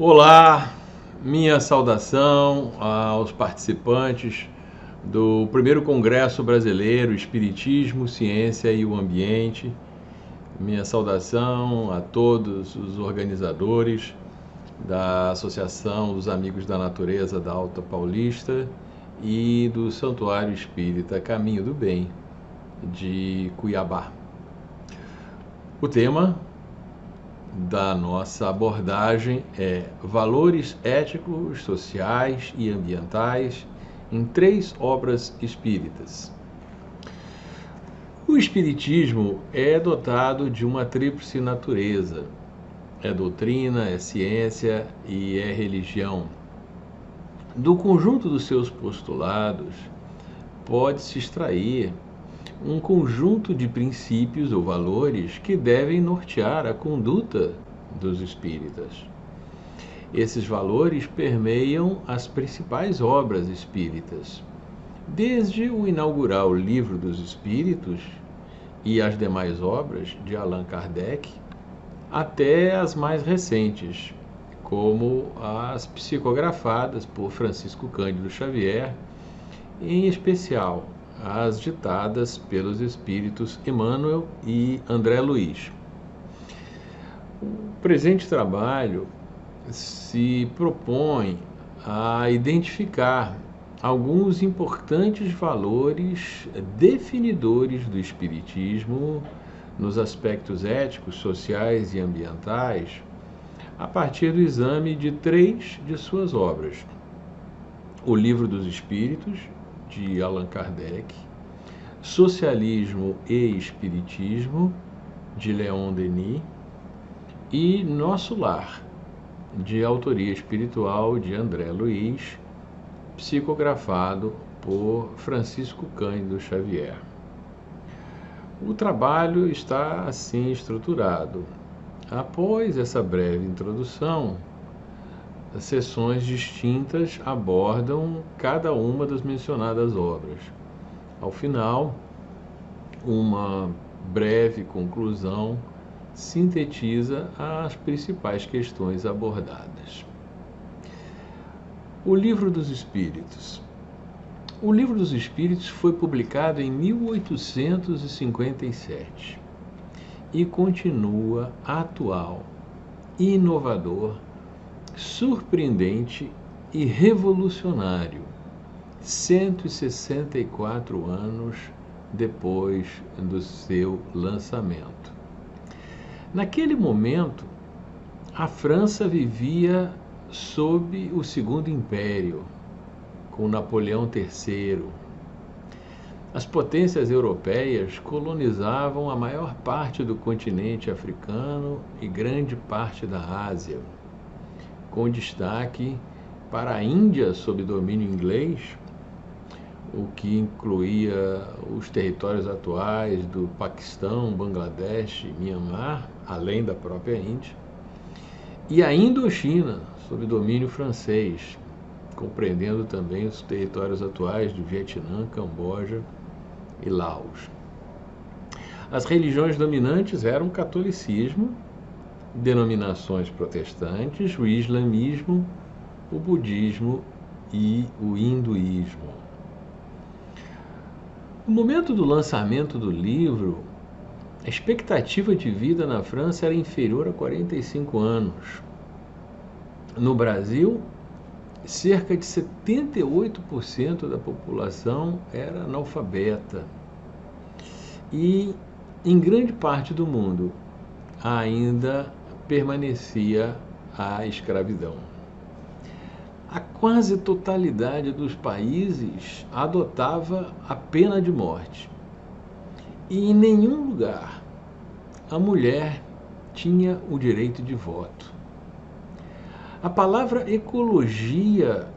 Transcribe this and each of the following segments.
Olá, minha saudação aos participantes do primeiro Congresso Brasileiro Espiritismo, Ciência e o Ambiente. Minha saudação a todos os organizadores da Associação dos Amigos da Natureza da Alta Paulista e do Santuário Espírita Caminho do Bem de Cuiabá. O tema da nossa abordagem é valores éticos, sociais e ambientais em 3 obras espíritas. O espiritismo é dotado de uma tríplice natureza: é doutrina, é ciência e é religião. Do conjunto dos seus postulados, pode-se extrair um conjunto de princípios ou valores que devem nortear a conduta dos espíritas. Esses valores permeiam as principais obras espíritas, desde o inaugural Livro dos Espíritos e as demais obras de Allan Kardec, até as mais recentes, como as psicografadas por Francisco Cândido Xavier, em especial as ditadas pelos espíritos Emmanuel e André Luiz. O presente trabalho se propõe a identificar alguns importantes valores definidores do espiritismo nos aspectos éticos, sociais e ambientais, a partir do exame de 3 de suas obras: o Livro dos Espíritos, de Allan Kardec, Socialismo e Espiritismo, de Leon Denis, e Nosso Lar, de autoria espiritual de André Luiz, psicografado por Francisco Cândido Xavier. O trabalho está assim estruturado. Após essa breve introdução, as sessões distintas abordam cada uma das mencionadas obras. Ao final, uma breve conclusão sintetiza as principais questões abordadas. O Livro dos Espíritos. O Livro dos Espíritos foi publicado em 1857 e continua atual, inovador, surpreendente e revolucionário, 164 anos depois do seu lançamento. Naquele momento, a França vivia sob o Segundo Império, com Napoleão III. As potências europeias colonizavam a maior parte do continente africano e grande parte da Ásia, com destaque para a Índia sob domínio inglês, o que incluía os territórios atuais do Paquistão, Bangladesh e Mianmar, além da própria Índia, e a Indochina sob domínio francês, compreendendo também os territórios atuais do Vietnã, Camboja e Laos. As religiões dominantes eram o catolicismo, denominações protestantes, o islamismo, o budismo e o hinduísmo. No momento do lançamento do livro, a expectativa de vida na França era inferior a 45 anos. No Brasil, cerca de 78% da população era analfabeta. E, em grande parte do mundo, ainda permanecia a escravidão. A quase totalidade dos países adotava a pena de morte. E em nenhum lugar a mulher tinha o direito de voto. A palavra ecologia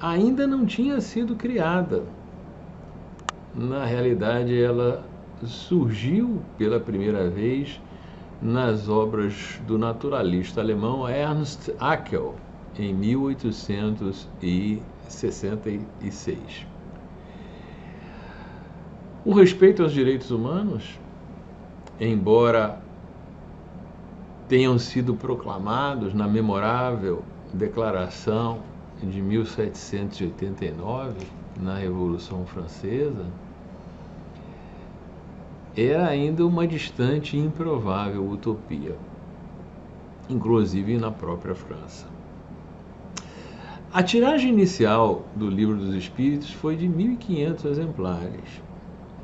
ainda não tinha sido criada. Na realidade, ela surgiu pela primeira vez nas obras do naturalista alemão Ernst Haeckel, em 1866. O respeito aos direitos humanos, embora tenham sido proclamados na memorável Declaração de 1789, na Revolução Francesa, era ainda uma distante e improvável utopia, inclusive na própria França. A tiragem inicial do Livro dos Espíritos foi de 1.500 exemplares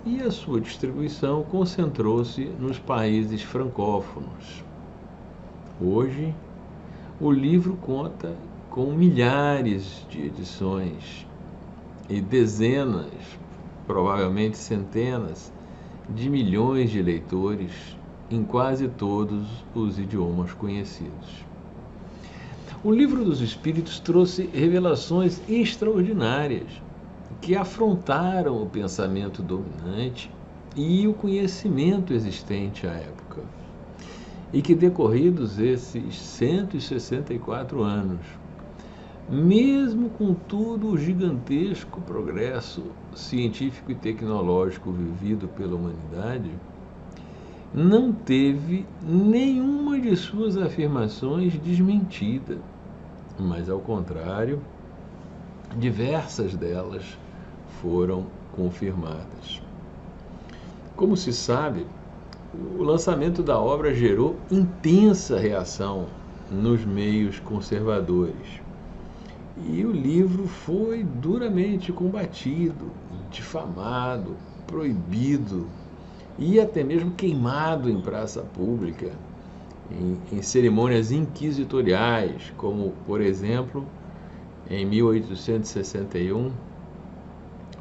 e a sua distribuição concentrou-se nos países francófonos. Hoje, o livro conta com milhares de edições e dezenas, provavelmente centenas, de milhões de leitores em quase todos os idiomas conhecidos. O Livro dos Espíritos trouxe revelações extraordinárias que afrontaram o pensamento dominante e o conhecimento existente à época, e que, decorridos esses 164 anos, mesmo com todo o gigantesco progresso científico e tecnológico vivido pela humanidade, não teve nenhuma de suas afirmações desmentida, mas, ao contrário, diversas delas foram confirmadas. Como se sabe, o lançamento da obra gerou intensa reação nos meios conservadores. E o livro foi duramente combatido, difamado, proibido e até mesmo queimado em praça pública, em cerimônias inquisitoriais, como, por exemplo, em 1861,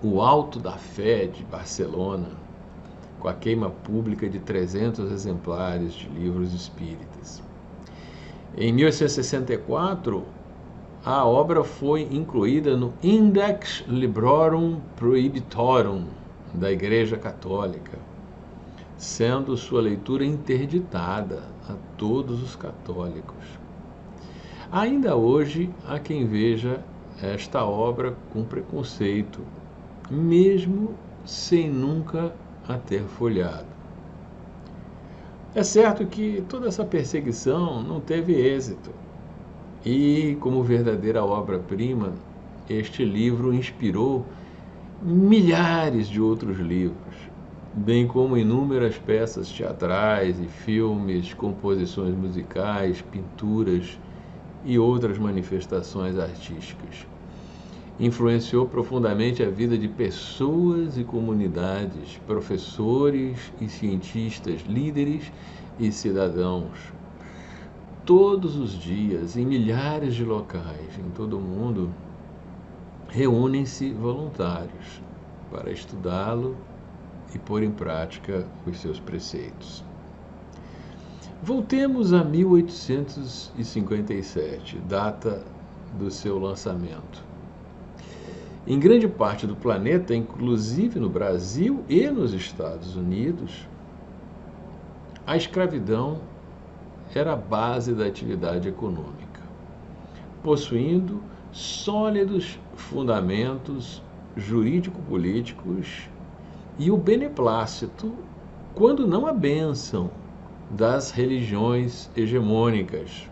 o Alto da Fé de Barcelona, com a queima pública de 300 exemplares de livros espíritas. Em 1864, a obra foi incluída no Index Librorum Prohibitorum da Igreja Católica, sendo sua leitura interditada a todos os católicos. Ainda hoje há quem veja esta obra com preconceito, mesmo sem nunca a ter folheado. É certo que toda essa perseguição não teve êxito, e, como verdadeira obra-prima, este livro inspirou milhares de outros livros, bem como inúmeras peças teatrais e filmes, composições musicais, pinturas e outras manifestações artísticas. Influenciou profundamente a vida de pessoas e comunidades, professores e cientistas, líderes e cidadãos. Todos os dias, em milhares de locais em todo o mundo, reúnem-se voluntários para estudá-lo e pôr em prática os seus preceitos. Voltemos a 1857, data do seu lançamento. Em grande parte do planeta, inclusive no Brasil e nos Estados Unidos, a escravidão era a base da atividade econômica, possuindo sólidos fundamentos jurídico-políticos e o beneplácito, quando não a bênção, das religiões hegemônicas.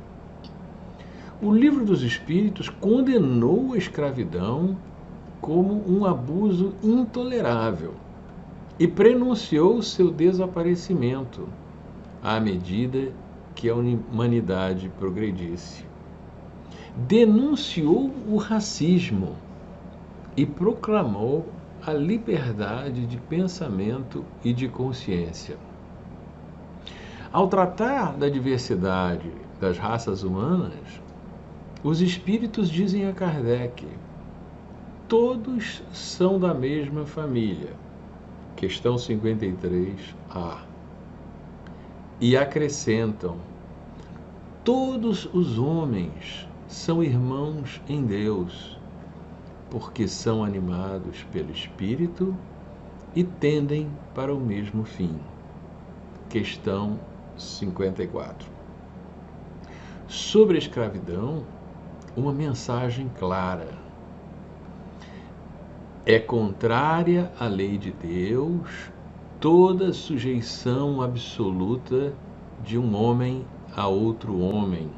O Livro dos Espíritos condenou a escravidão como um abuso intolerável e prenunciou seu desaparecimento à medida que a humanidade progredisse. Denunciou o racismo e proclamou a liberdade de pensamento e de consciência. Ao tratar da diversidade das raças humanas, os espíritos dizem a Kardec: todos são da mesma família. Questão 53A. E acrescentam: todos os homens são irmãos em Deus, porque são animados pelo Espírito e tendem para o mesmo fim. Questão 54. Sobre a escravidão, uma mensagem clara: é contrária à lei de Deus toda sujeição absoluta de um homem a outro homem.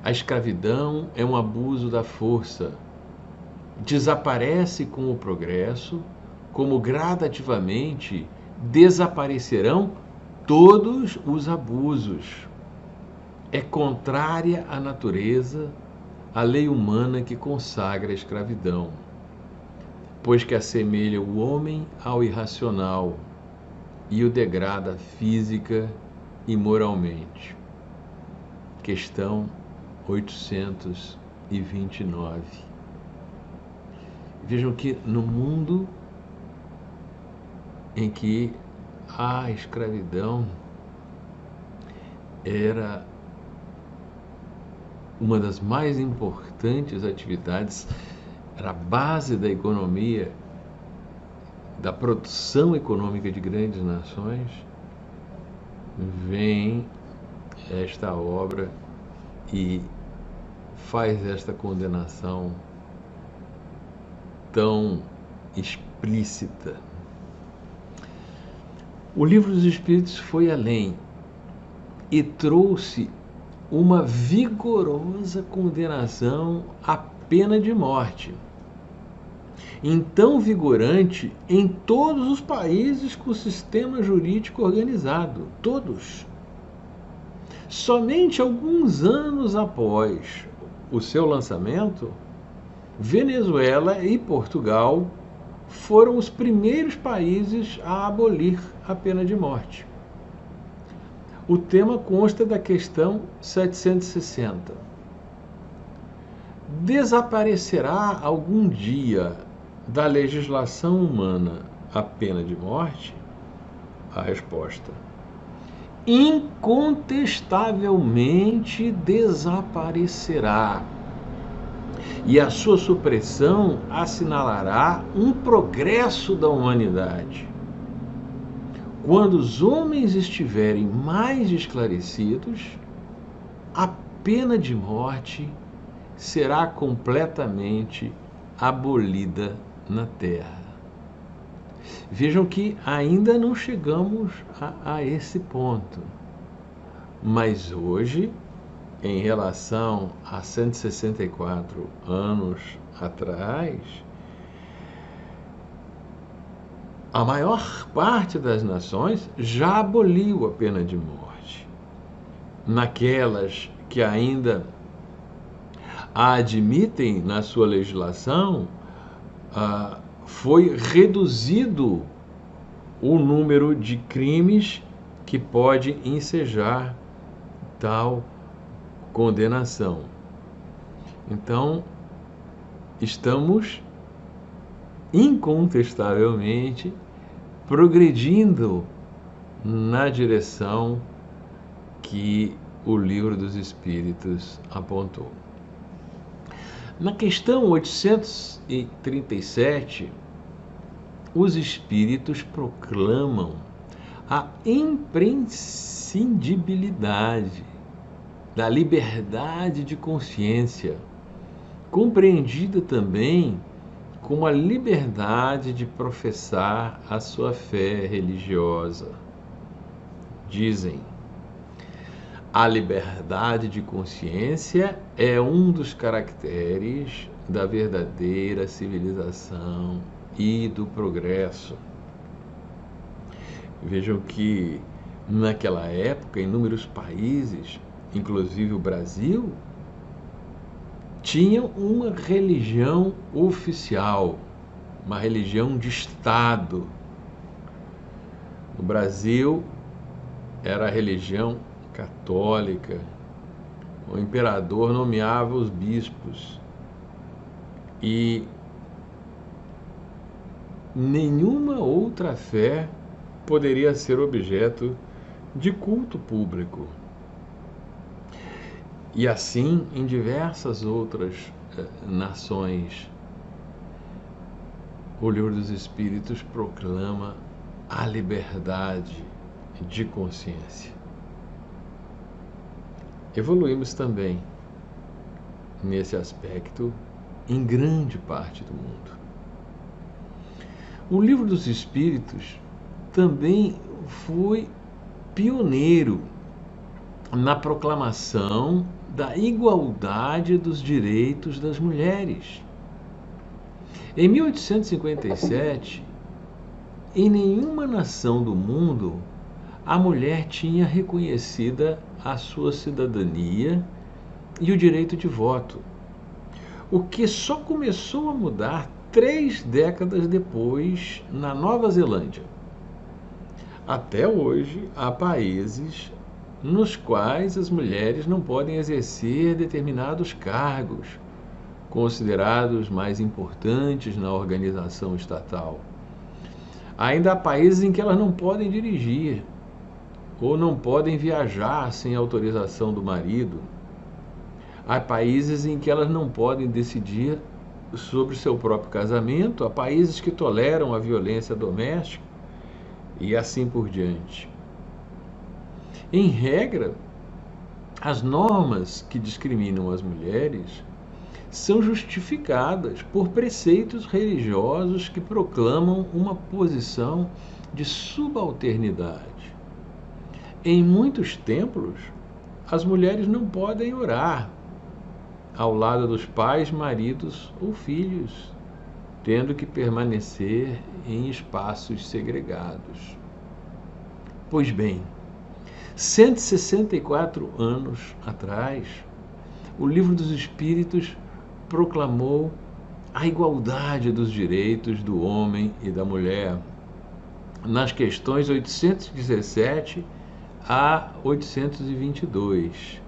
A escravidão é um abuso da força. Desaparece com o progresso, como gradativamente desaparecerão todos os abusos. É contrária à natureza a lei humana que consagra a escravidão, pois que assemelha o homem ao irracional e o degrada física e moralmente. Questão 829. Vejam que no mundo em que a escravidão era uma das mais importantes atividades, era a base da economia, da produção econômica de grandes nações, vem esta obra e faz esta condenação tão explícita. O Livro dos Espíritos foi além e trouxe uma vigorosa condenação à pena de morte, então vigorante em todos os países com sistema jurídico organizado, todos. Somente alguns anos após o seu lançamento, Venezuela e Portugal foram os primeiros países a abolir a pena de morte. O tema consta da questão 760. Desaparecerá algum dia da legislação humana a pena de morte? A resposta: incontestavelmente desaparecerá. E a sua supressão assinalará um progresso da humanidade. Quando os homens estiverem mais esclarecidos, a pena de morte será completamente abolida na Terra. Vejam que ainda não chegamos a esse ponto, mas hoje, em relação a 164 anos atrás, a maior parte das nações já aboliu a pena de morte. Naquelas que ainda a admitem na sua legislação, foi reduzido o número de crimes que pode ensejar tal condenação. Então, estamos incontestavelmente progredindo na direção que o Livro dos Espíritos apontou. Na questão 837, os Espíritos proclamam a imprescindibilidade da liberdade de consciência, compreendida também como a liberdade de professar a sua fé religiosa. Dizem: a liberdade de consciência é um dos caracteres da verdadeira civilização e do progresso. Vejam que naquela época, inúmeros países, inclusive o Brasil, tinham uma religião oficial, uma religião de Estado. No Brasil, era a religião católica. O imperador nomeava os bispos e nenhuma outra fé poderia ser objeto de culto público. E assim, em diversas outras nações, o Livro dos Espíritos proclama a liberdade de consciência. Evoluímos também nesse aspecto em grande parte do mundo. O Livro dos Espíritos também foi pioneiro na proclamação da igualdade dos direitos das mulheres. Em 1857, em nenhuma nação do mundo a mulher tinha reconhecida a sua cidadania e o direito de voto, o que só começou a mudar 3 décadas depois na Nova Zelândia. Até hoje, há países nos quais as mulheres não podem exercer determinados cargos considerados mais importantes na organização estatal. Ainda há países em que elas não podem dirigir ou não podem viajar sem autorização do marido. Há países em que elas não podem decidir sobre seu próprio casamento, há países que toleram a violência doméstica e assim por diante. Em regra, as normas que discriminam as mulheres são justificadas por preceitos religiosos que proclamam uma posição de subalternidade. Em muitos templos, as mulheres não podem orar ao lado dos pais, maridos ou filhos, tendo que permanecer em espaços segregados. Pois bem, 164 anos atrás, o Livro dos Espíritos proclamou a igualdade dos direitos do homem e da mulher nas questões 817 a 822,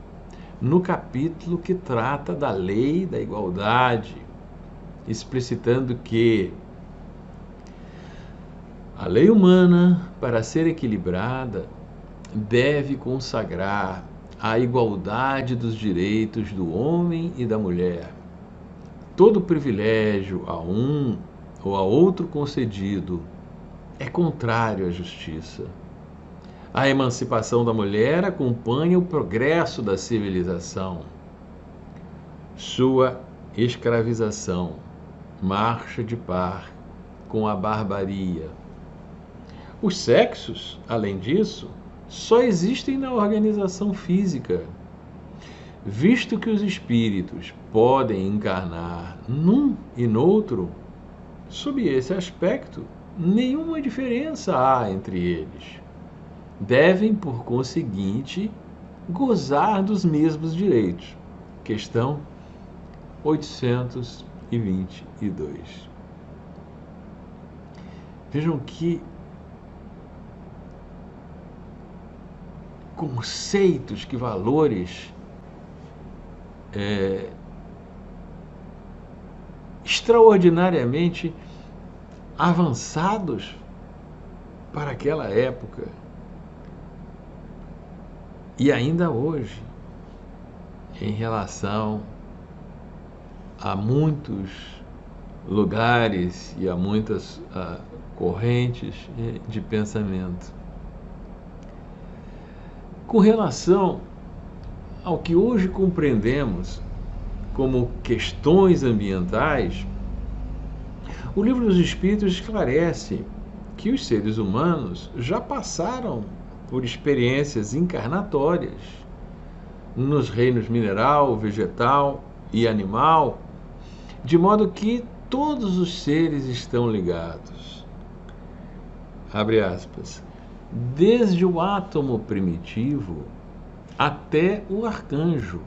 no capítulo que trata da lei da igualdade, explicitando que a lei humana, para ser equilibrada, deve consagrar a igualdade dos direitos do homem e da mulher. Todo privilégio a um ou a outro concedido é contrário à justiça. A emancipação da mulher acompanha o progresso da civilização. Sua escravização marcha de par com a barbaria. Os sexos, além disso, só existem na organização física, visto que os espíritos podem encarnar num e noutro. Sob esse aspecto, nenhuma diferença há entre eles. Devem, por conseguinte, gozar dos mesmos direitos. Questão 822. Vejam que conceitos, que valores extraordinariamente avançados para aquela época. E ainda hoje, em relação a muitos lugares e a muitas correntes de pensamento. Com relação ao que hoje compreendemos como questões ambientais, o Livro dos Espíritos esclarece que os seres humanos já passaram por experiências encarnatórias nos reinos mineral, vegetal e animal, de modo que todos os seres estão ligados. Abre aspas. Desde o átomo primitivo até o arcanjo,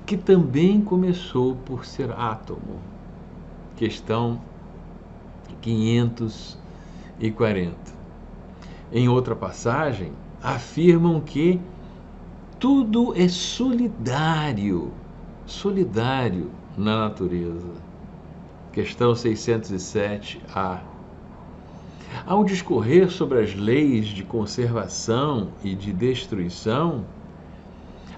que também começou por ser átomo. Questão 540. Em outra passagem, afirmam que tudo é solidário na natureza. Questão 607A. Ao discorrer sobre as leis de conservação e de destruição,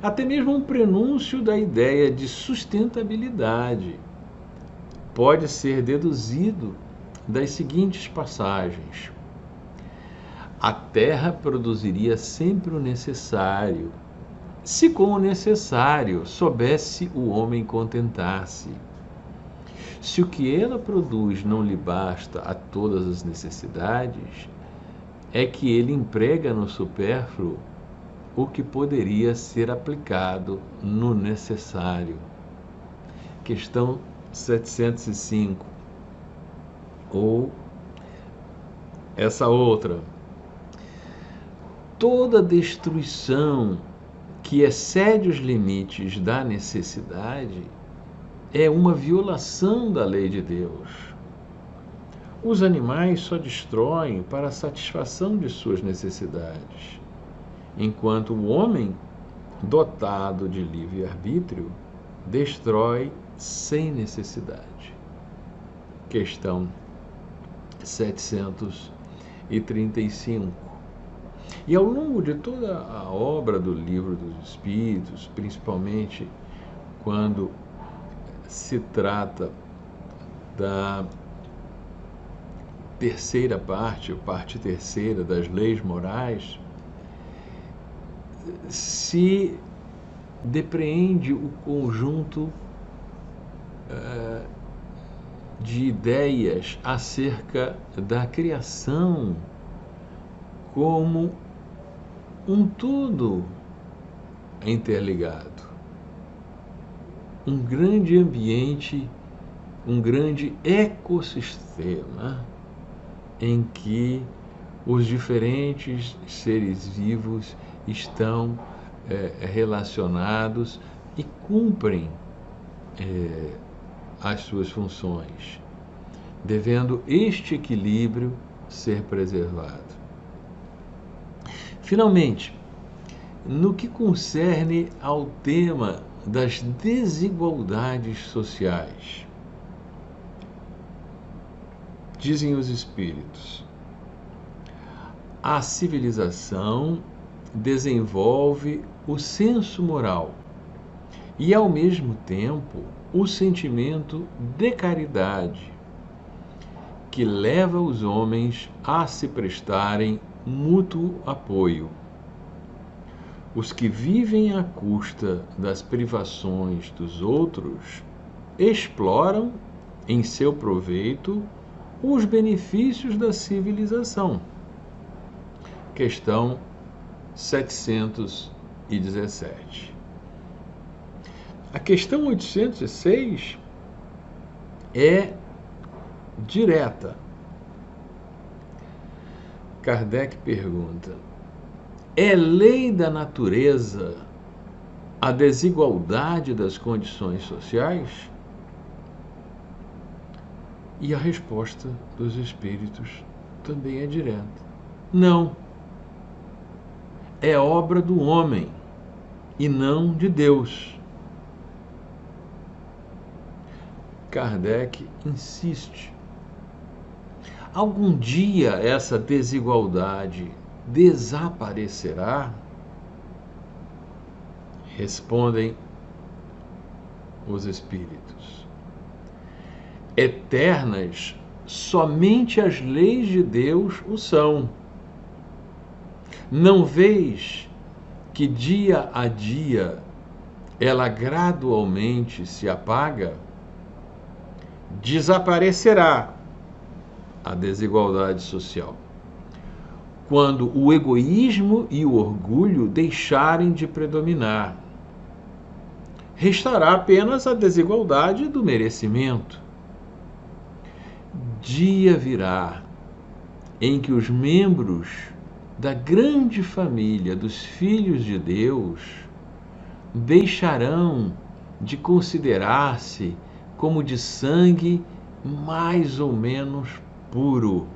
até mesmo um prenúncio da ideia de sustentabilidade pode ser deduzido das seguintes passagens. A terra produziria sempre o necessário, se com o necessário soubesse o homem contentar-se. Se o que ela produz não lhe basta a todas as necessidades, é que ele emprega no supérfluo o que poderia ser aplicado no necessário. Questão 705. Ou essa outra. Toda destruição que excede os limites da necessidade é uma violação da lei de Deus. Os animais só destroem para a satisfação de suas necessidades, enquanto o homem, dotado de livre-arbítrio, destrói sem necessidade. Questão 735. E ao longo de toda a obra do Livro dos Espíritos, principalmente quando se trata da terceira parte, a parte terceira das leis morais, se depreende o conjunto de ideias acerca da criação como um todo interligado. Um grande ambiente, um grande ecossistema em que os diferentes seres vivos estão relacionados e cumprem as suas funções, devendo este equilíbrio ser preservado. Finalmente, no que concerne ao tema das desigualdades sociais, dizem os espíritos, a civilização desenvolve o senso moral e, ao mesmo tempo, o sentimento de caridade, que leva os homens a se prestarem mútuo apoio. Os que vivem à custa das privações dos outros exploram, em seu proveito, os benefícios da civilização. Questão 717. A questão 806 é direta. Kardec pergunta: é lei da natureza a desigualdade das condições sociais? E a resposta dos espíritos também é direta: não. É obra do homem e não de Deus. Kardec insiste: algum dia essa desigualdade desaparecerá? Respondem os espíritos: eternas somente as leis de Deus o são. Não vês que dia a dia ela gradualmente se apaga? Desaparecerá a desigualdade social quando o egoísmo e o orgulho deixarem de predominar. Restará apenas a desigualdade do merecimento. Dia virá em que os membros da grande família dos filhos de Deus deixarão de considerar-se como de sangue mais ou menos puro.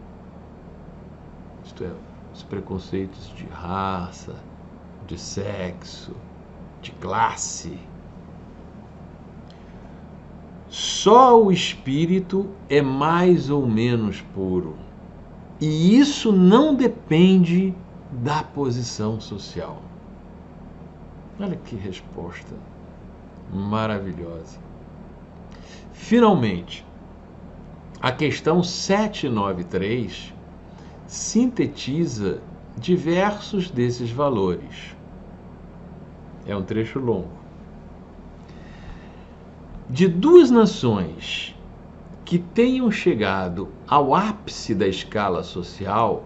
Isto é, os preconceitos de raça, de sexo, de classe. Só o espírito é mais ou menos puro. E isso não depende da posição social. Olha que resposta maravilhosa. Finalmente, a questão 793 sintetiza diversos desses valores. É um trecho longo. De duas nações que tenham chegado ao ápice da escala social,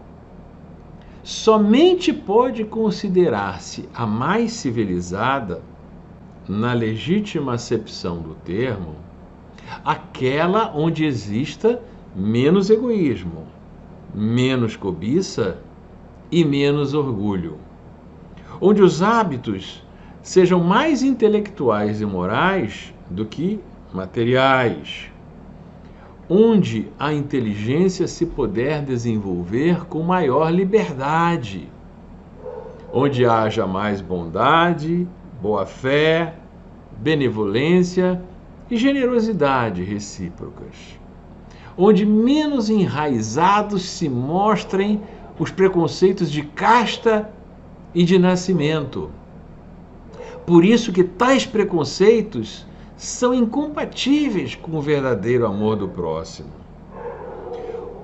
somente pode considerar-se a mais civilizada, na legítima acepção do termo, aquela onde exista menos egoísmo, menos cobiça e menos orgulho, onde os hábitos sejam mais intelectuais e morais do que materiais, onde a inteligência se puder desenvolver com maior liberdade, onde haja mais bondade, boa-fé, benevolência e generosidade recíprocas, onde menos enraizados se mostrem os preconceitos de casta e de nascimento. Por isso que tais preconceitos são incompatíveis com o verdadeiro amor do próximo,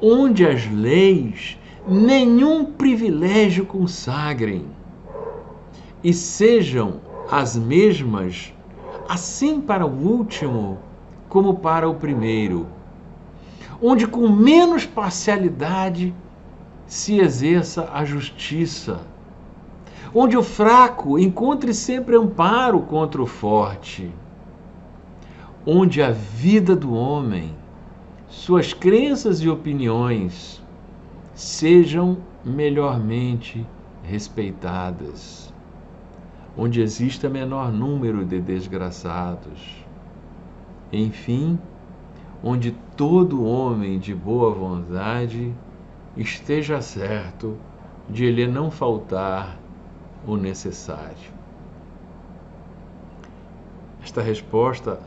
onde as leis nenhum privilégio consagrem e sejam as mesmas, assim para o último como para o primeiro, onde com menos parcialidade se exerça a justiça, onde o fraco encontre sempre amparo contra o forte, onde a vida do homem, suas crenças e opiniões sejam melhormente respeitadas, onde exista menor número de desgraçados, enfim, onde todo homem de boa vontade esteja certo de lhe não faltar o necessário. Esta resposta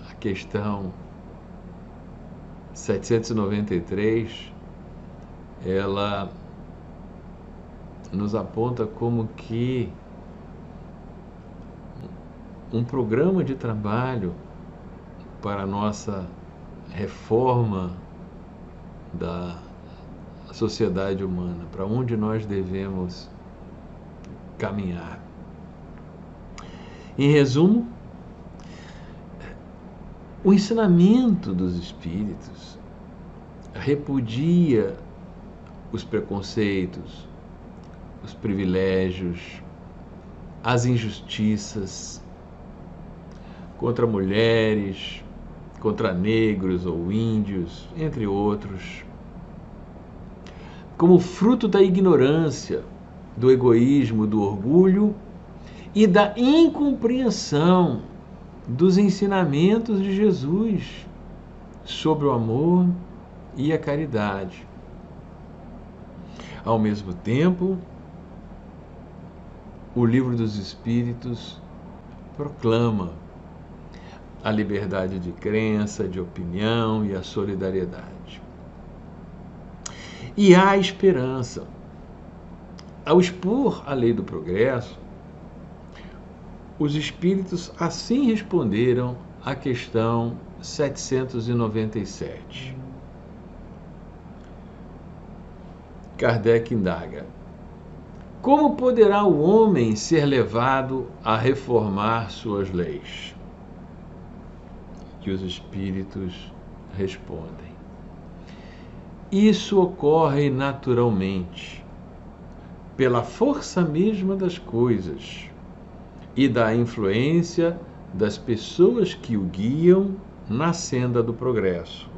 à questão 793, ela nos aponta como que um programa de trabalho para a nossa reforma da sociedade humana, para onde nós devemos caminhar. Em resumo, o ensinamento dos espíritos repudia os preconceitos, os privilégios, as injustiças contra mulheres, contra negros ou índios, entre outros, como fruto da ignorância, do egoísmo, do orgulho e da incompreensão dos ensinamentos de Jesus sobre o amor e a caridade. Ao mesmo tempo, o Livro dos Espíritos proclama a liberdade de crença, de opinião e a solidariedade. E há esperança. Ao expor a lei do progresso, os espíritos assim responderam à questão 797. Kardec indaga: como poderá o homem ser levado a reformar suas leis? E os espíritos respondem: isso ocorre naturalmente, pela força mesma das coisas e da influência das pessoas que o guiam na senda do progresso.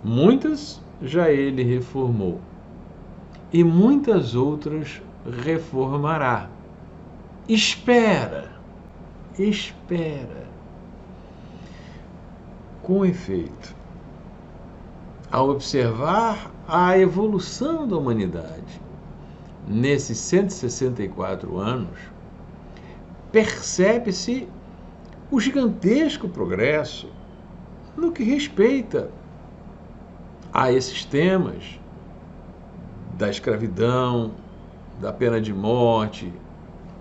Muitas já ele reformou e muitas outras reformará. Espera. Com efeito, ao observar a evolução da humanidade nesses 164 anos, percebe-se o gigantesco progresso no que respeita a esses temas da escravidão, da pena de morte,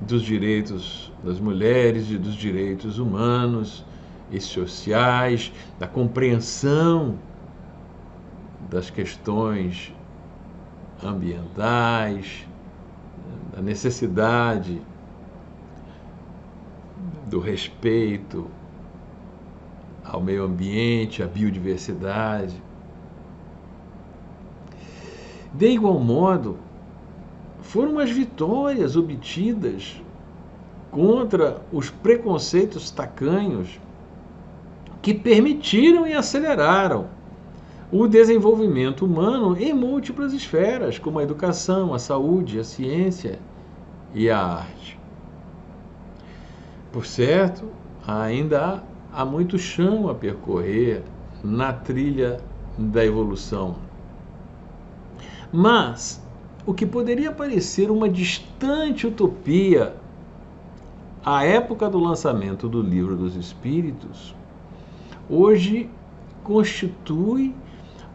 dos direitos das mulheres e dos direitos humanos e sociais, da compreensão das questões ambientais, da necessidade do respeito ao meio ambiente, à biodiversidade. De igual modo, foram as vitórias obtidas contra os preconceitos tacanhos que permitiram e aceleraram o desenvolvimento humano em múltiplas esferas, como a educação, a saúde, a ciência e a arte. Por certo, ainda há muito chão a percorrer na trilha da evolução. Mas o que poderia parecer uma distante utopia à época do lançamento do Livro dos Espíritos, hoje constitui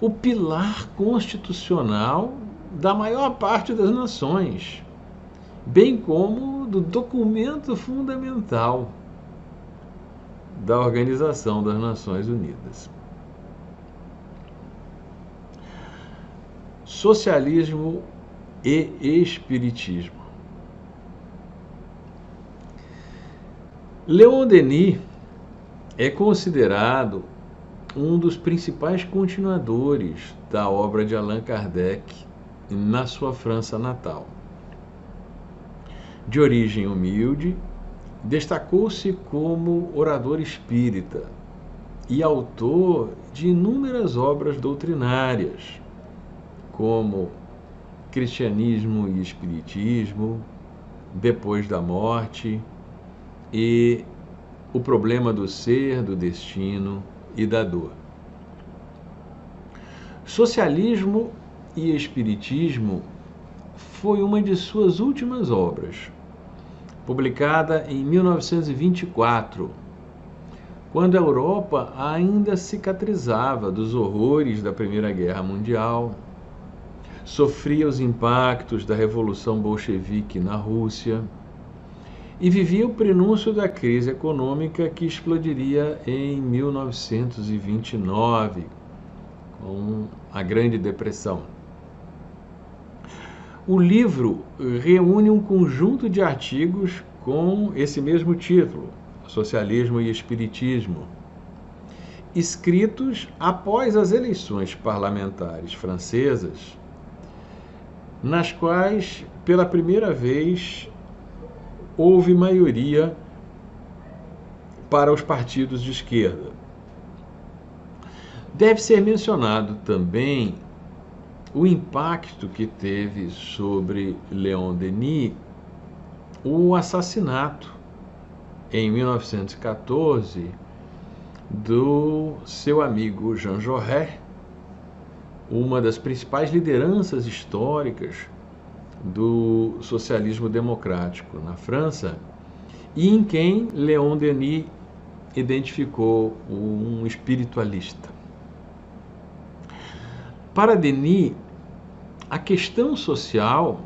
o pilar constitucional da maior parte das nações, bem como do documento fundamental da Organização das Nações Unidas. Socialismo e Espiritismo. Leon Denis é considerado um dos principais continuadores da obra de Allan Kardec na sua França natal. De origem humilde, destacou-se como orador espírita e autor de inúmeras obras doutrinárias, como Cristianismo e Espiritismo, Depois da Morte e O Problema do Ser, do Destino e da Dor. Socialismo e Espiritismo foi uma de suas últimas obras, publicada em 1924, quando a Europa ainda cicatrizava dos horrores da Primeira Guerra Mundial, sofria os impactos da Revolução Bolchevique na Rússia e vivia o prenúncio da crise econômica que explodiria em 1929, com a Grande Depressão. O livro reúne um conjunto de artigos com esse mesmo título, Socialismo e Espiritismo, escritos após as eleições parlamentares francesas, nas quais, pela primeira vez, houve maioria para os partidos de esquerda. Deve ser mencionado também o impacto que teve sobre Leon Denis o assassinato, em 1914, do seu amigo Jean Jaurès, uma das principais lideranças históricas do socialismo democrático na França, e em quem Leon Denis identificou um espiritualista. Para Denis, a questão social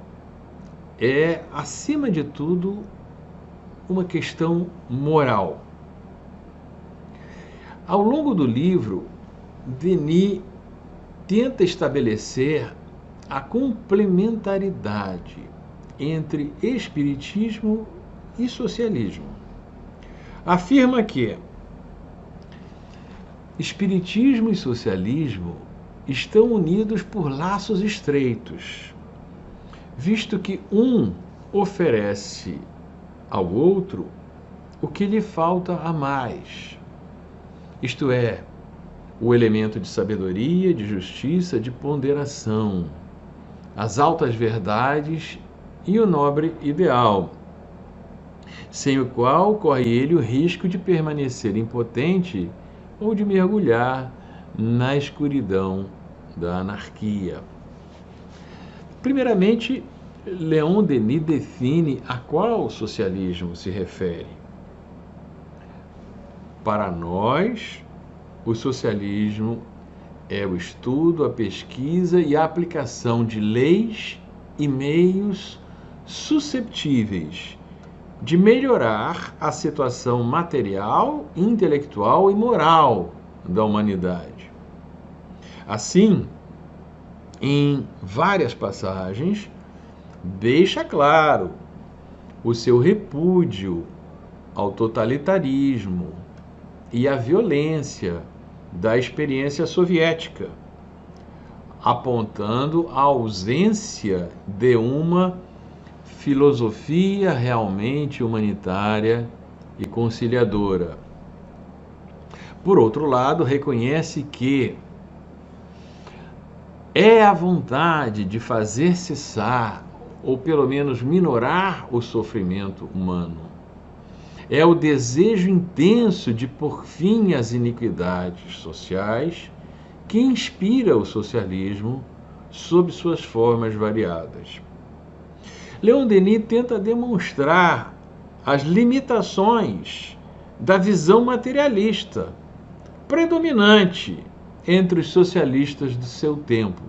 é, acima de tudo, uma questão moral. Ao longo do livro, Denis tenta estabelecer a complementaridade entre espiritismo e socialismo. Afirma que espiritismo e socialismo estão unidos por laços estreitos, visto que um oferece ao outro o que lhe falta a mais, isto é, o elemento de sabedoria, de justiça, de ponderação, as altas verdades e o nobre ideal, sem o qual corre ele o risco de permanecer impotente ou de mergulhar na escuridão da anarquia. Primeiramente, Leon Denis define a qual socialismo se refere. Para nós, o socialismo é o estudo, a pesquisa e a aplicação de leis e meios susceptíveis de melhorar a situação material, intelectual e moral da humanidade. Assim, em várias passagens, deixa claro o seu repúdio ao totalitarismo e à violência da experiência soviética, apontando a ausência de uma filosofia realmente humanitária e conciliadora. Por outro lado, reconhece que é a vontade de fazer cessar, ou pelo menos minorar, o sofrimento humano. É o desejo intenso de pôr fim às iniquidades sociais que inspira o socialismo sob suas formas variadas. Leon Denis tenta demonstrar as limitações da visão materialista predominante entre os socialistas do seu tempo,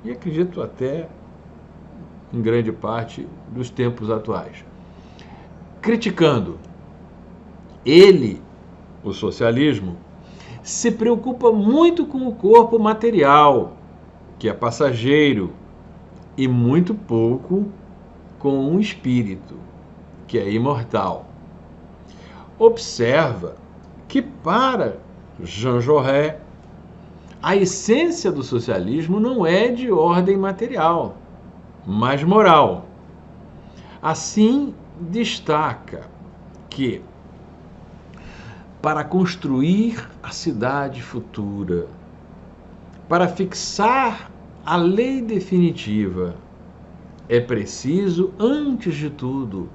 e acredito até, em grande parte, dos tempos atuais. Criticando, ele, o socialismo, se preocupa muito com o corpo material, que é passageiro, e muito pouco com um espírito, que é imortal. Observa que, para Jean Jaurès, a essência do socialismo não é de ordem material, mas moral. Assim, destaca que, para construir a cidade futura, para fixar a lei definitiva, é preciso, antes de tudo,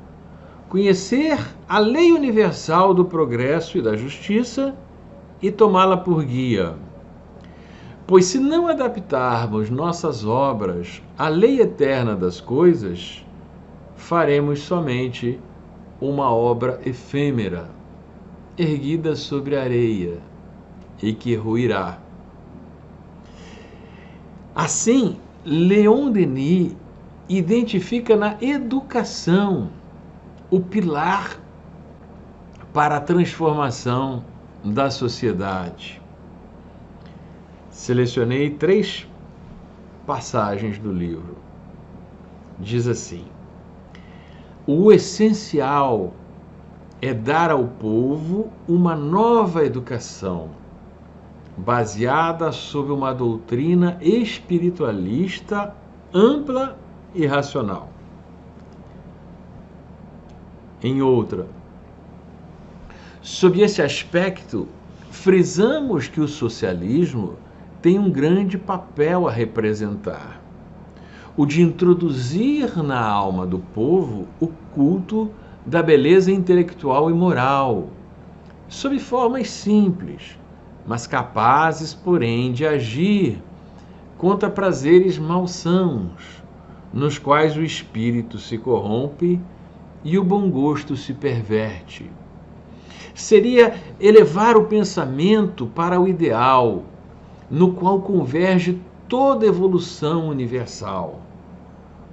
conhecer a lei universal do progresso e da justiça e tomá-la por guia. Pois se não adaptarmos nossas obras à lei eterna das coisas, faremos somente uma obra efêmera, erguida sobre a areia, e que ruirá. Assim, Leon Denis identifica na educação o pilar para a transformação da sociedade. Selecionei 3 passagens do livro. Diz assim: o essencial é dar ao povo uma nova educação, baseada sobre uma doutrina espiritualista ampla e racional. Em outra, sob esse aspecto, frisamos que o socialismo tem um grande papel a representar: o de introduzir na alma do povo o culto da beleza intelectual e moral, sob formas simples, mas capazes, porém, de agir contra prazeres malsãos, nos quais o espírito se corrompe e o bom gosto se perverte. Seria elevar o pensamento para o ideal, no qual converge toda evolução universal,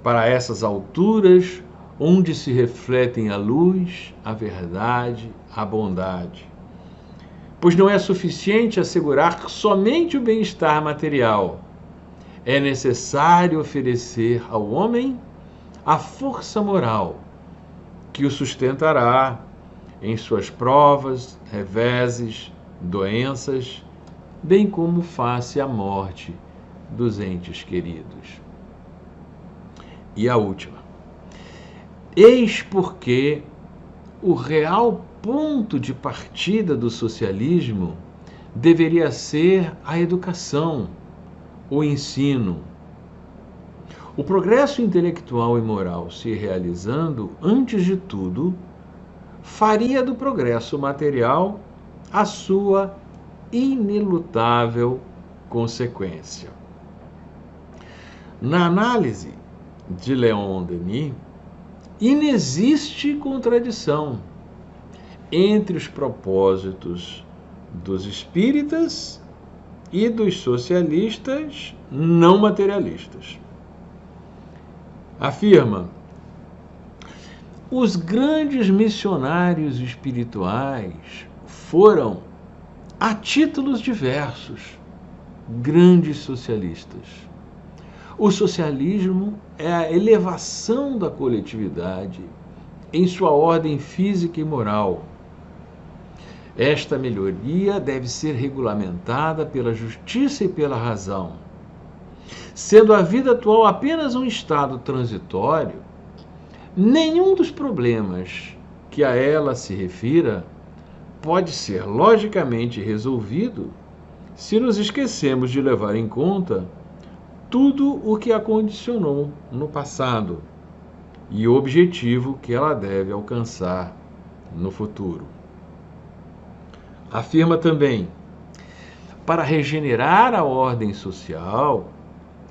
para essas alturas onde se refletem a luz, a verdade, a bondade. Pois não é suficiente assegurar somente o bem-estar material. É necessário oferecer ao homem a força moral que o sustentará em suas provas, reveses, doenças, bem como face à morte dos entes queridos. E a última: eis porque o real ponto de partida do socialismo deveria ser a educação, o ensino. O progresso intelectual e moral se realizando, antes de tudo, faria do progresso material a sua inelutável consequência. Na análise de Leon Denis, inexiste contradição entre os propósitos dos espíritas e dos socialistas não materialistas. Afirma: os grandes missionários espirituais foram, a títulos diversos, grandes socialistas. O socialismo é a elevação da coletividade em sua ordem física e moral. Esta melhoria deve ser regulamentada pela justiça e pela razão. Sendo a vida atual apenas um estado transitório, Nenhum dos problemas que a ela se refira pode ser logicamente resolvido se nos esquecemos de levar em conta tudo o que a condicionou no passado e o objetivo que ela deve alcançar no futuro. Afirma também: para regenerar a ordem social,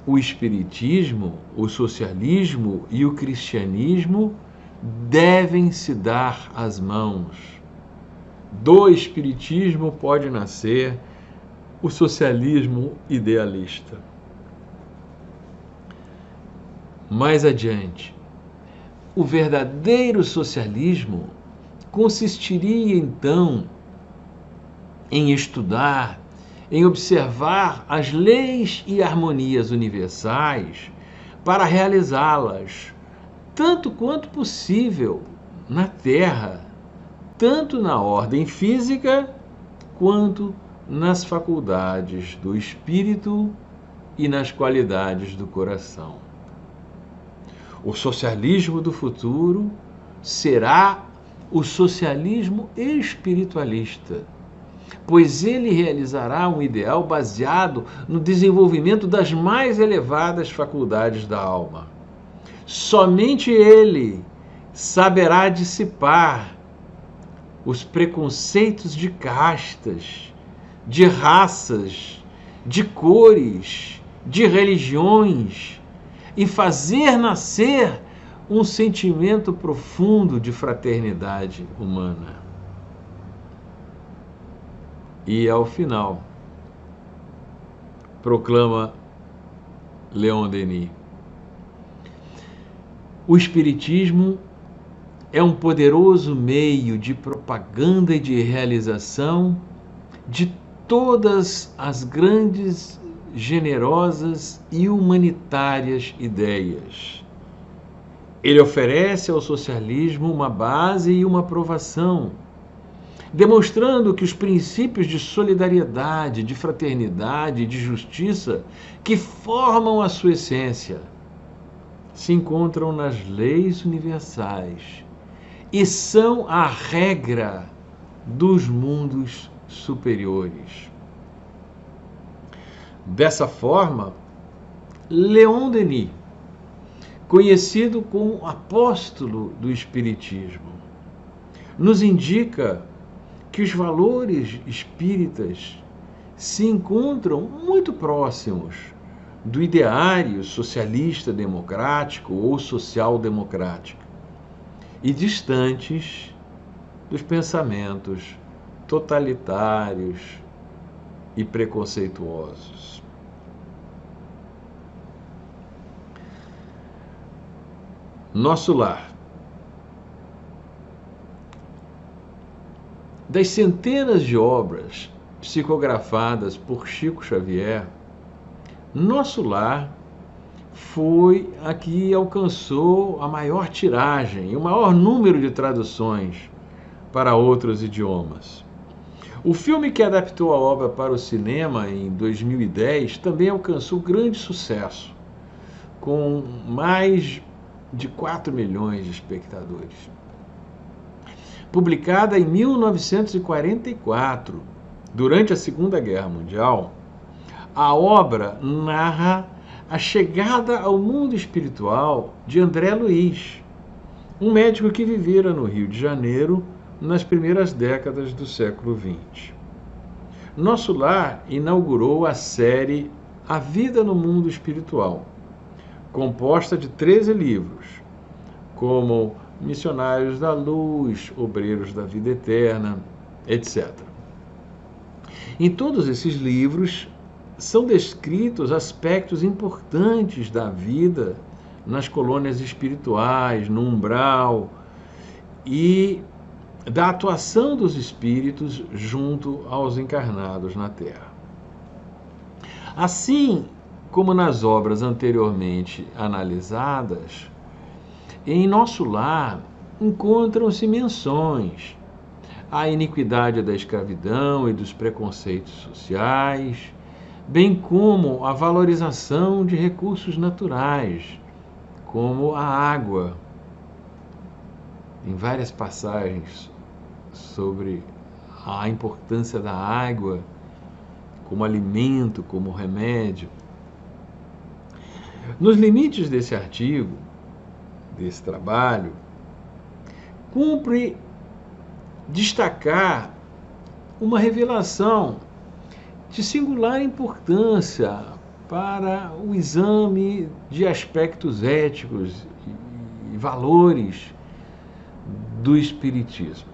o espiritismo, o socialismo e o cristianismo devem se dar as mãos. Do espiritismo pode nascer o socialismo idealista. Mais adiante, o verdadeiro socialismo consistiria então em estudar, em observar as leis e harmonias universais para realizá-las, tanto quanto possível, na Terra, tanto na ordem física quanto nas faculdades do espírito e nas qualidades do coração. O socialismo do futuro será o socialismo espiritualista, pois ele realizará um ideal baseado no desenvolvimento das mais elevadas faculdades da alma. Somente ele saberá dissipar os preconceitos de castas, de raças, de cores, de religiões e fazer nascer um sentimento profundo de fraternidade humana. E ao final, proclama Leon Denis: o Espiritismo é um poderoso meio de propaganda e de realização de todas as grandes, generosas e humanitárias ideias. Ele oferece ao socialismo uma base e uma aprovação, demonstrando que os princípios de solidariedade, de fraternidade e de justiça que formam a sua essência se encontram nas leis universais e são a regra dos mundos superiores. Dessa forma, Leon Denis, conhecido como apóstolo do Espiritismo, nos indica que os valores espíritas se encontram muito próximos do ideário socialista democrático ou social-democrático e distantes dos pensamentos totalitários e preconceituosos. Nosso Lar. Das centenas de obras psicografadas por Chico Xavier, Nosso Lar foi a que alcançou a maior tiragem e o maior número de traduções para outros idiomas. O filme que adaptou a obra para o cinema em 2010 também alcançou grande sucesso, com mais de 4 milhões de espectadores. Publicada em 1944, durante a Segunda Guerra Mundial, a obra narra a chegada ao mundo espiritual de André Luiz, um médico que vivera no Rio de Janeiro nas primeiras décadas do século XX. Nosso Lar inaugurou a série A Vida no Mundo Espiritual, composta de 13 livros, como Missionários da Luz, Obreiros da Vida Eterna, etc. Em todos esses livros são descritos aspectos importantes da vida nas colônias espirituais, no umbral, e da atuação dos espíritos junto aos encarnados na Terra. Assim como nas obras anteriormente analisadas, em Nosso Lar encontram-se menções à iniquidade da escravidão e dos preconceitos sociais, bem como a valorização de recursos naturais, como a água, em várias passagens sobre a importância da água como alimento, como remédio. Nos limites desse artigo, desse trabalho, cumpre destacar uma revelação de singular importância para o exame de aspectos éticos e valores do Espiritismo,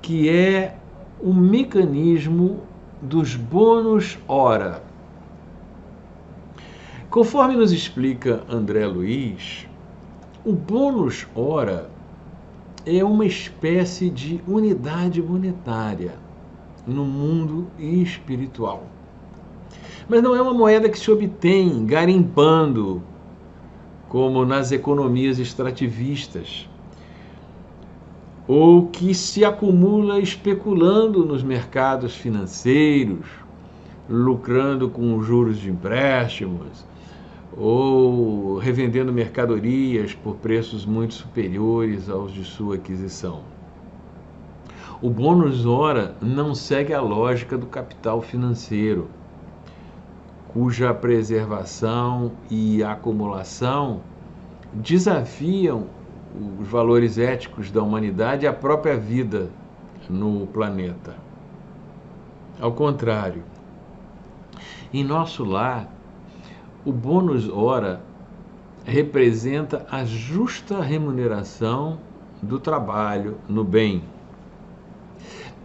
que é o mecanismo dos bônus hora. Conforme nos explica André Luiz, o bônus hora é uma espécie de unidade monetária no mundo espiritual. Mas não é uma moeda que se obtém garimpando, como nas economias extrativistas, ou que se acumula especulando nos mercados financeiros, lucrando com juros de empréstimos, ou revendendo mercadorias por preços muito superiores aos de sua aquisição. O bônus hora não segue a lógica do capital financeiro, cuja preservação e acumulação desafiam os valores éticos da humanidade e a própria vida no planeta. Ao contrário, em nosso lar, o bônus hora representa a justa remuneração do trabalho no bem.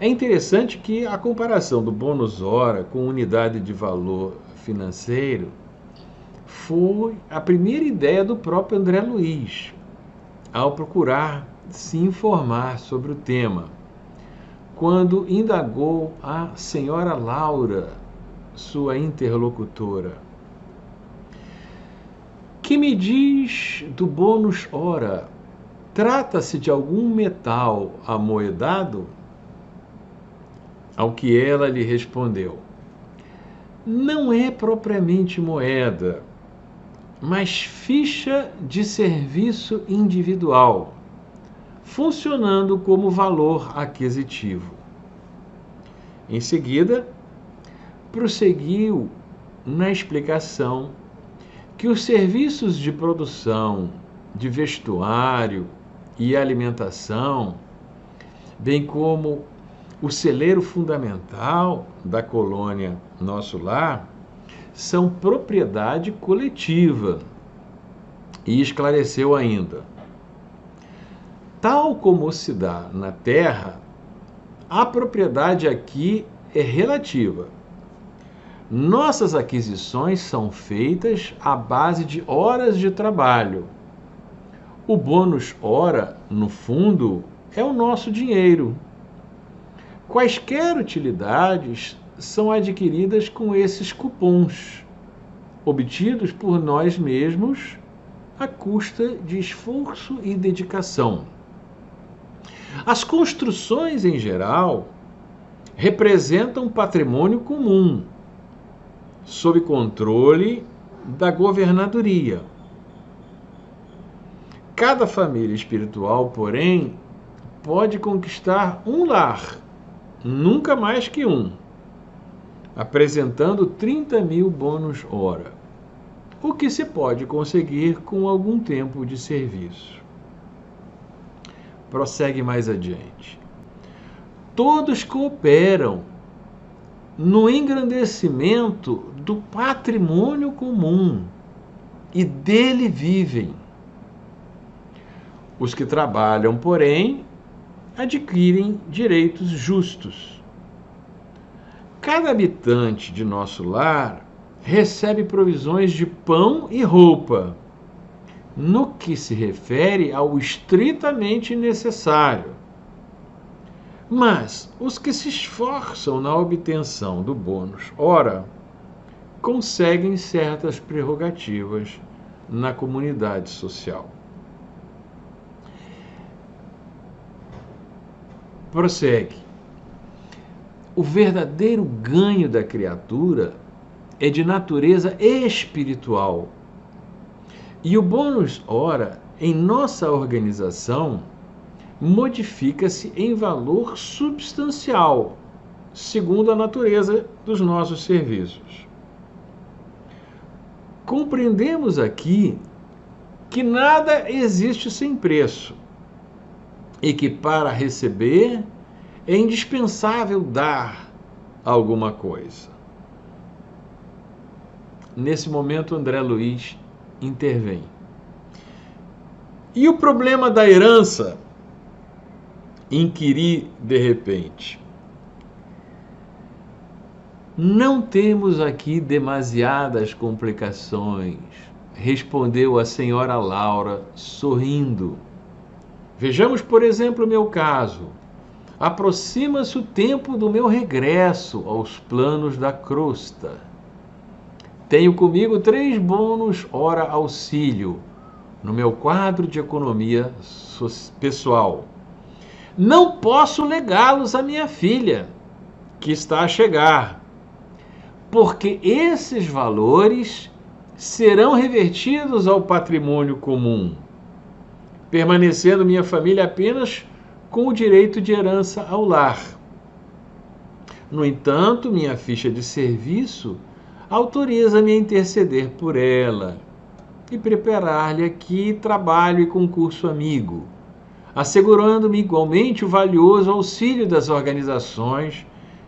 É interessante que a comparação do bônus hora com unidade de valor financeiro foi a primeira ideia do próprio André Luiz, ao procurar se informar sobre o tema, quando indagou a senhora Laura, sua interlocutora. Que me diz do bônus hora? Trata-se de algum metal amoedado? Ao que ela lhe respondeu: não é propriamente moeda, mas ficha de serviço individual, funcionando como valor aquisitivo. Em seguida, prosseguiu na explicação que os serviços de produção, de vestuário e alimentação, bem como o celeiro fundamental da colônia Nosso Lar, são propriedade coletiva. E esclareceu ainda: tal como se dá na terra, a propriedade aqui é relativa. Nossas aquisições são feitas à base de horas de trabalho. O bônus hora, no fundo, é o nosso dinheiro. Quaisquer utilidades são adquiridas com esses cupons, obtidos por nós mesmos à custa de esforço e dedicação. As construções, em geral, representam patrimônio comum, sob controle da governadoria. Cada família espiritual, porém, pode conquistar um lar, nunca mais que um, apresentando 30.000 bônus hora, o que se pode conseguir com algum tempo de serviço. Prossegue mais adiante. Todos cooperam no engrandecimento do patrimônio comum e dele vivem. Os que trabalham, porém, adquirem direitos justos. Cada habitante de nosso lar recebe provisões de pão e roupa, no que se refere ao estritamente necessário. Mas os que se esforçam na obtenção do bônus hora conseguem certas prerrogativas na comunidade social. Prossegue. O verdadeiro ganho da criatura é de natureza espiritual. E o bônus hora, em nossa organização, modifica-se em valor substancial, segundo a natureza dos nossos serviços. Compreendemos aqui que nada existe sem preço e que para receber é indispensável dar alguma coisa. Nesse momento, André Luiz intervém. E o problema da herança? Inquiri de repente. Não temos aqui demasiadas complicações, respondeu a senhora Laura, sorrindo. Vejamos, por exemplo, o meu caso. Aproxima-se o tempo do meu regresso aos planos da crosta. Tenho comigo 3 bônus hora auxílio no meu quadro de economia pessoal. Não posso legá-los à minha filha, que está a chegar, porque esses valores serão revertidos ao patrimônio comum, permanecendo minha família apenas com o direito de herança ao lar. No entanto, minha ficha de serviço autoriza-me a interceder por ela e preparar-lhe aqui trabalho e concurso amigo, assegurando-me igualmente o valioso auxílio das organizações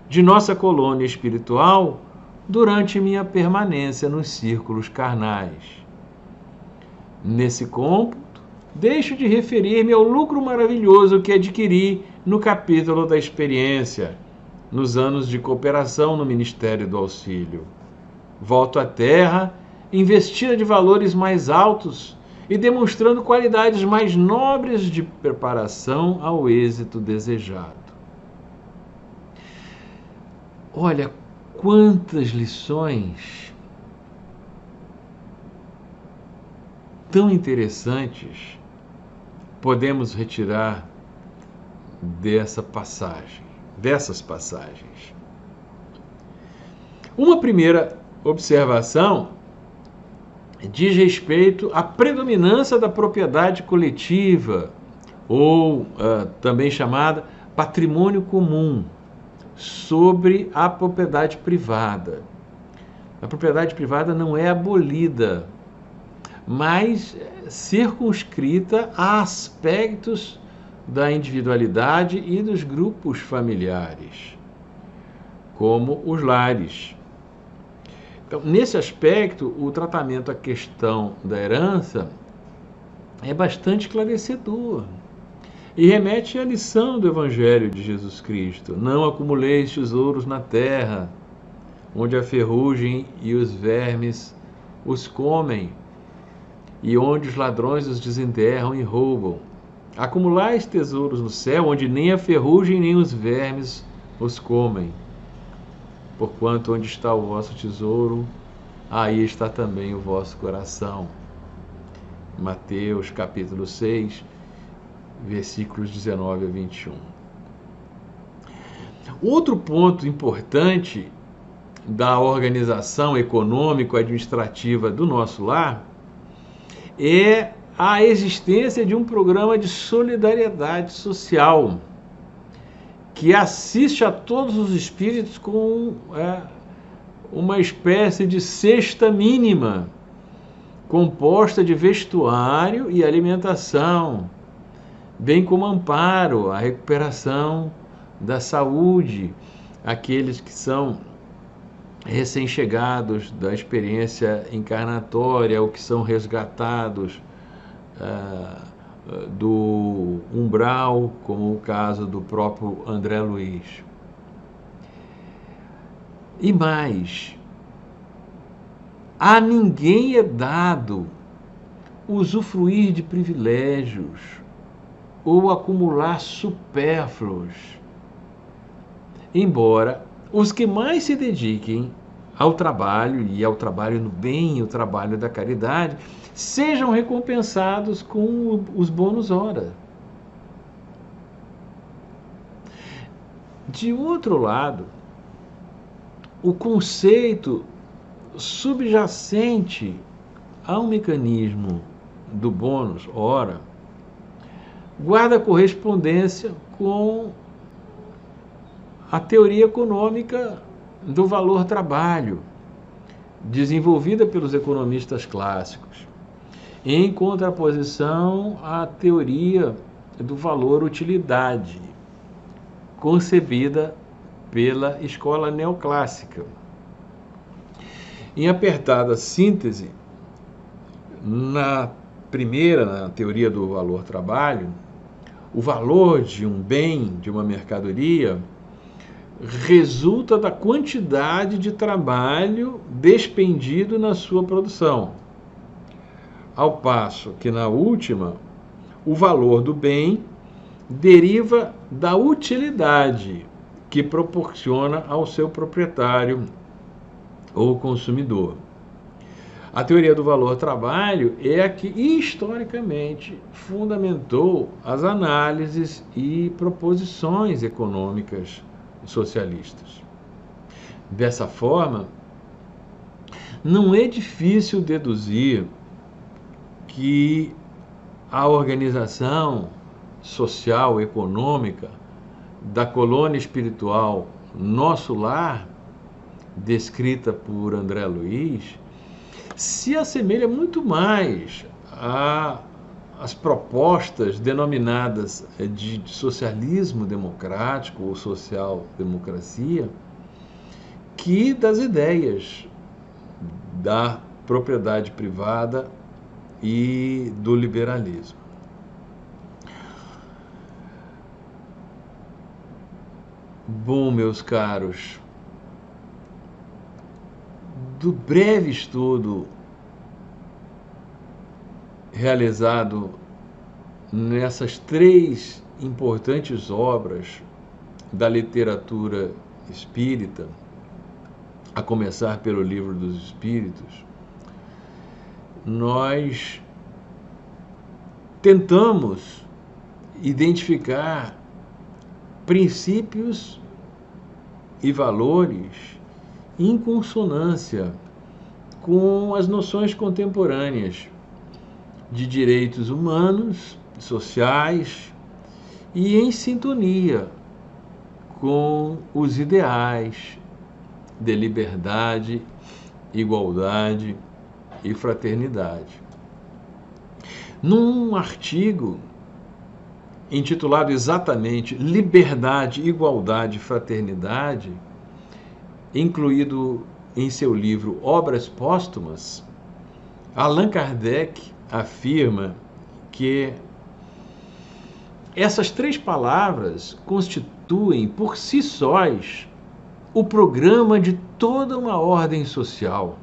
de nossa colônia espiritual durante minha permanência nos círculos carnais. Nesse cômputo, deixo de referir-me ao lucro maravilhoso que adquiri no capítulo da experiência, nos anos de cooperação no Ministério do Auxílio. Volto à Terra, investida de valores mais altos e demonstrando qualidades mais nobres de preparação ao êxito desejado. Olha, quantas lições tão interessantes podemos retirar dessas passagens. Uma primeira observação diz respeito à predominância da propriedade coletiva, ou também chamada patrimônio comum, sobre a propriedade privada. A propriedade privada não é abolida, mas circunscrita a aspectos da individualidade e dos grupos familiares, como os lares. Então, nesse aspecto, o tratamento à questão da herança é bastante esclarecedor e remete à lição do Evangelho de Jesus Cristo. Não acumuleis tesouros na terra, onde a ferrugem e os vermes os comem, e onde os ladrões os desenterram e roubam. Acumulais tesouros no céu, onde nem a ferrugem nem os vermes os comem. Porquanto onde está o vosso tesouro, aí está também o vosso coração. Mateus capítulo 6, versículos 19 a 21. Outro ponto importante da organização econômico-administrativa do nosso lar é a existência de um programa de solidariedade social que assiste a todos os espíritos com uma espécie de cesta mínima, composta de vestuário e alimentação, bem como amparo, a recuperação da saúde, aqueles que são recém-chegados da experiência encarnatória ou que são resgatados do umbral, como o caso do próprio André Luiz. E mais, a ninguém é dado usufruir de privilégios ou acumular supérfluos, embora os que mais se dediquem ao trabalho e ao trabalho no bem, o trabalho da caridade, sejam recompensados com os bônus hora. De outro lado, o conceito subjacente ao mecanismo do bônus hora guarda correspondência com a teoria econômica do valor-trabalho, desenvolvida pelos economistas clássicos, em contraposição à teoria do valor-utilidade, concebida pela escola neoclássica. Em apertada síntese, na teoria do valor-trabalho, o valor de um bem, de uma mercadoria, resulta da quantidade de trabalho despendido na sua produção. Ao passo que, na última, o valor do bem deriva da utilidade que proporciona ao seu proprietário ou consumidor. A teoria do valor-trabalho é a que, historicamente, fundamentou as análises e proposições econômicas socialistas. Dessa forma, não é difícil deduzir que a organização social econômica da colônia espiritual Nosso Lar, descrita por André Luiz, se assemelha muito mais às propostas denominadas de socialismo democrático ou social-democracia, que das ideias da propriedade privada e do liberalismo. Bom, meus caros, do breve estudo realizado nessas 3 importantes obras da literatura espírita, a começar pelo Livro dos Espíritos, nós tentamos identificar princípios e valores em consonância com as noções contemporâneas de direitos humanos, sociais e em sintonia com os ideais de liberdade, igualdade e fraternidade. Num artigo intitulado exatamente Liberdade, Igualdade e Fraternidade, incluído em seu livro Obras Póstumas, Allan Kardec afirma que essas 3 palavras constituem por si sós o programa de toda uma ordem social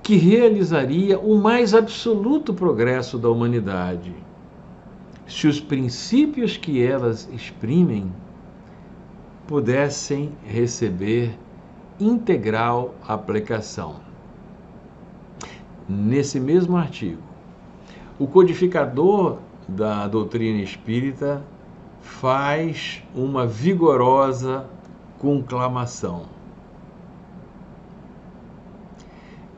que realizaria o mais absoluto progresso da humanidade, se os princípios que elas exprimem pudessem receber integral aplicação. Nesse mesmo artigo, o codificador da doutrina espírita faz uma vigorosa conclamação: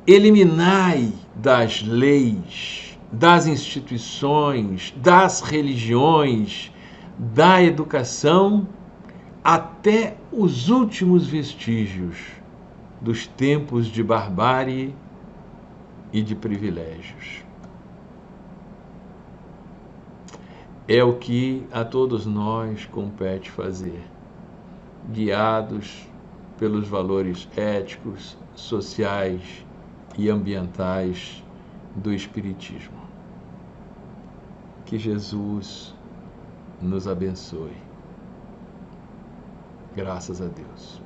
eliminai das leis, das instituições, das religiões, da educação, até os últimos vestígios dos tempos de barbárie e de privilégios. É o que a todos nós compete fazer, guiados pelos valores éticos, sociais e ambientais do Espiritismo. Que Jesus nos abençoe. Graças a Deus.